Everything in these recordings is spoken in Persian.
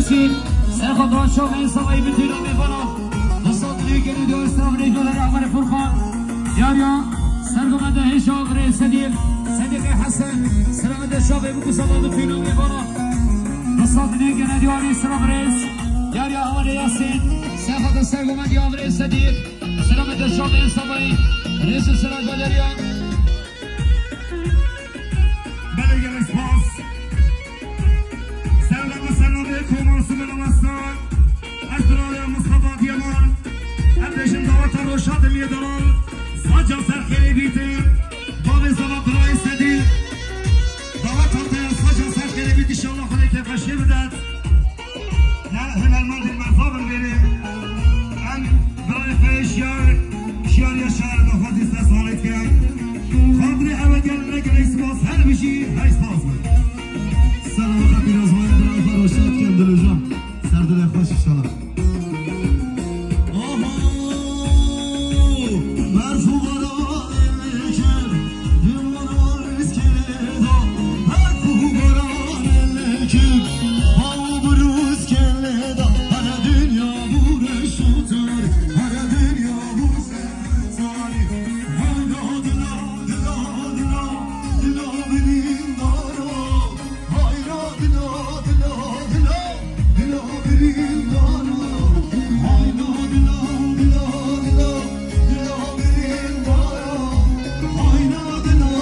رسید سرخط را شما انصافی بتونم میبانم بساطنی که ندیو استرابری جلال عمر فرخان یاریا سرگمنده هشام ری صدیق حسن سرگمنده شابه بکو سبا بتونم میبانم بساطنی که ندیو استرابریز یاریا عمر یاسین سرخط سرگمنده عمر صدیق سرگمنده شابه انصافی رئیس سران بدریان بله اسپاس سلام علیکم مرسوم نمستان از برای مصطفى دیمان اندشم دعوت روشاد میدان ساجا سرخیلی بیتیم باب زبا برای صدیق دعوت تر ساجا سرخیلی بیت انشاءالله خدای که فشی بدد نه هنرمند مرفا ببینیم ام برای فیش شیار یا شهر نخواهد استثمالیت کرد خاطری اوه گل نگل اسپاس هر بشی های اسپاس سلام خبیر از من برای فروشات کم دل جان سر دل خوش انشاءالله مرفوع برای لکر دیمان وارز کرده مرفوع برای لکر باو بروز کرده هر دنیا بورش شوتر هر دنیا بورش تاری هاینا دلا بدین دارو هاینا دلا بدین دارو هاینا دلا بدین دارو هاینا دلا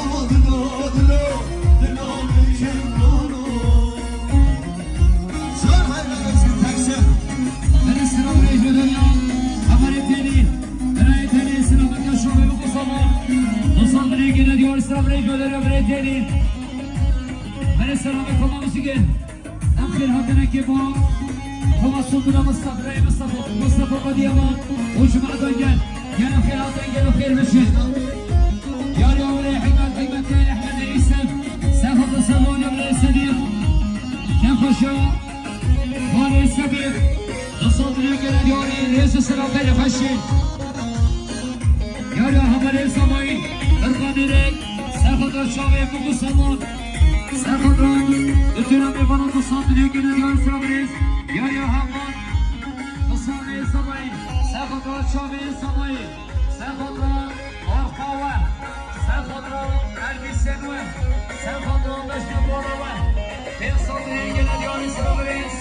بدین دارو سر هاینا اسم تکسر من استرام ریج به دنیا هماری تینی برای تینی سلامت شما بکو سبا مصادنی که ندیو استرام ریج به دنیا برای تینی من استرام کما موسیقی ام خیر هاتنه که با کما سلطنا مصطفى قدیمان و جمعه دنگل یعنی خیر هاتنگل و خیر بشید یاری آوری حکمت کین احمد ایسم سفت سلمان برای صدیق کم خوشو واري سبيل نصوت ليقنا ديوري رئيس السلام بين خشين يا حمل السماي ارقاني ريك سرخط الشاوي بقو سلمان سرخط اتنا بيبانو نصوت ليقنا ديوري سرابريز يا حمل نصوت السماي سرخط الشاوي السماي سرخط ارقاوة سرخط قلبي سنوة سرخط بشت بوروة نصوت ليقنا ديوري سرابريز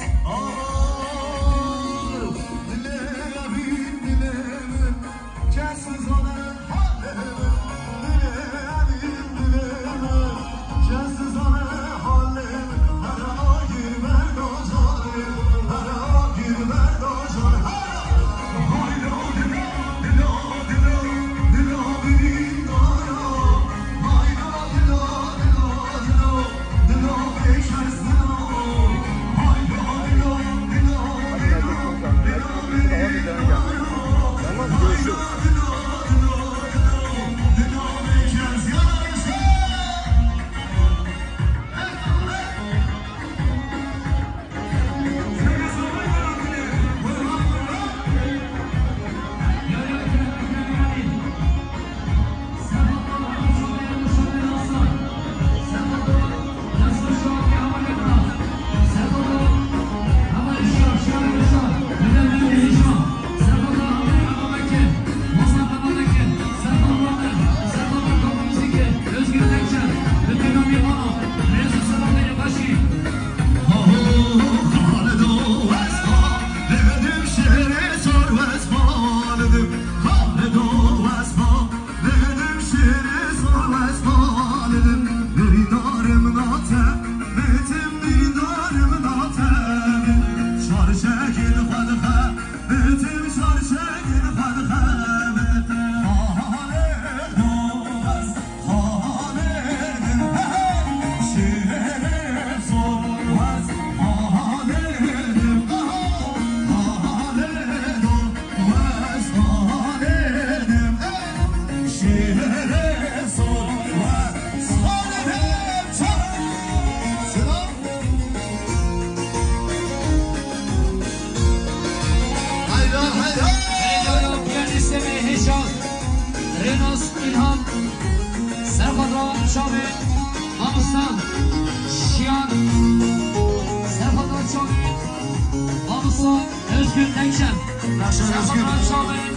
سخدران شامل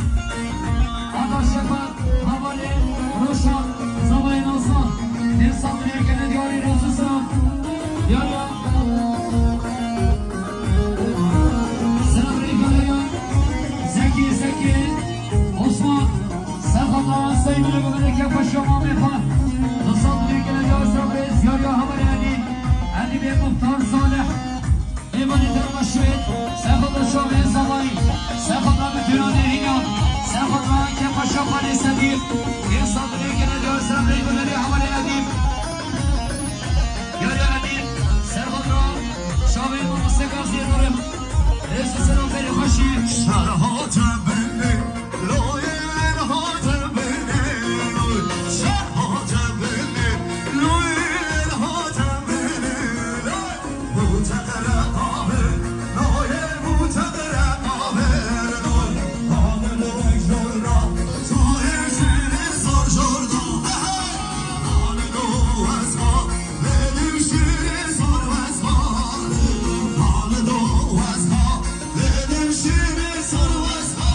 آدار شفت حوالی روشان زبای ناسان دیر صدری کنه دیاری روزستان دیاریا سلام ریکالیان زکی عثمان سخدران سیمونه ببینه که با شما میخواد دو صدری کنه دیار سلام ریز دیاریا حوالی علی به مختار صالح ایمانی در مشوید سخدران شامل زبایی سخدران بتونانه هینان سخدران که با شفانی صدیق دیر صدری کنه دیار سلام ریکالی حوالی ندیم یاری ندیم سخدران شامل مستقاضی دارم رئیس سلام خیلی خوشی شرها جبنه لویرها جبنه شرها جبنه لویرها جبنه متقرق آبه لوی متقرق آبه نول آمن رجل را توی شیر سر جردا آن دو از ما بدیم شیر سر از ما آن دو از ما بدیم شیر سر از ما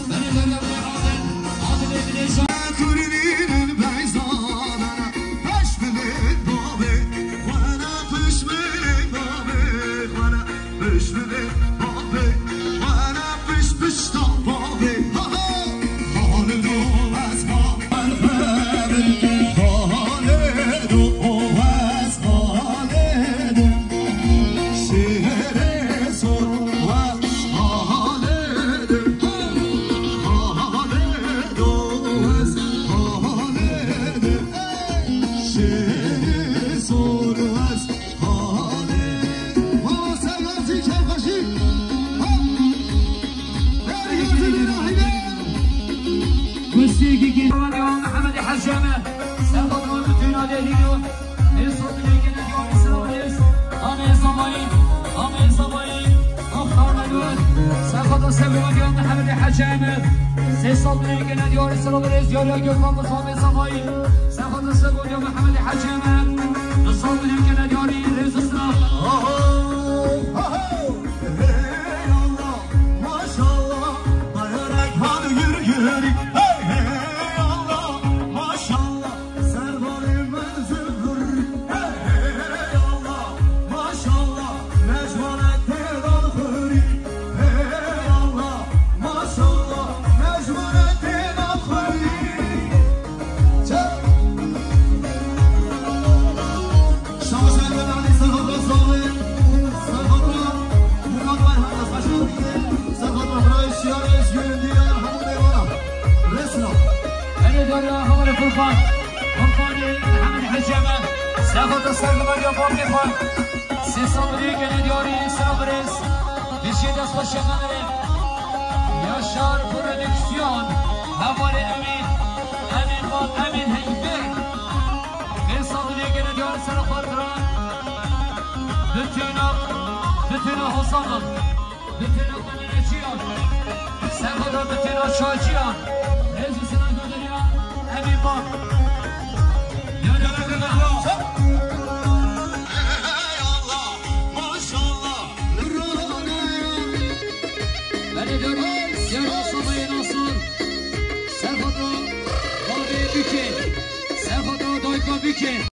بنی دنیا بنی عادل ابن تورینین بیزانه پش بلید بابه وانا پش بلید بابه وانا پش بلید بابه وانا پش تا بابه حال دو از ما حال دو از حال دو شهر سر و حال دو حال دو از حال دو شهر سر از حال دو سلامتی که باشی كرسي كي محمد حجامة سقط ومتين عليه يصد لكن اليوم يسرونيس أنا صباين أختار مدون سقط سبب اليوم محمد حجامة سيصد لكن اليوم يسرونيس يلا يقوم بصوم صباين سقط سبب اليوم محمد حجامة نصوم لكن اليوم رئيس السلام Maşallah, bayarak hadi yürü yürü. Hey Allah, maşallah, servarım ben zülfür. Hey Allah, maşallah, mecvanet pedal huri. Hey Allah, maşallah, mecvanet pedal huri. Şahsen ben Ali Sahadra Savi, Sahadra, Murat Bayhan Asbaşı'nı سخدران برای شیار اشگیرین دیگر همون دیوانم رسنا أنا دوري أخبار فرقان محمد حجامة سقط السرقمان يا بابي خان سيصبري كان دياري سلامريس بشيد أصبح شمالي يا شار برودكسيون هوالي أمين خان أمين هيبير سيصبري كان دياري سلامريس بتنا حسانا بتنا قنينشيان سقط بتنا شاجيان رئيس سنان دنيا أمين باب يا رب بني دوري يا صبي ناصر سرفضو بابي بيكي سرفضو دايكا بيكي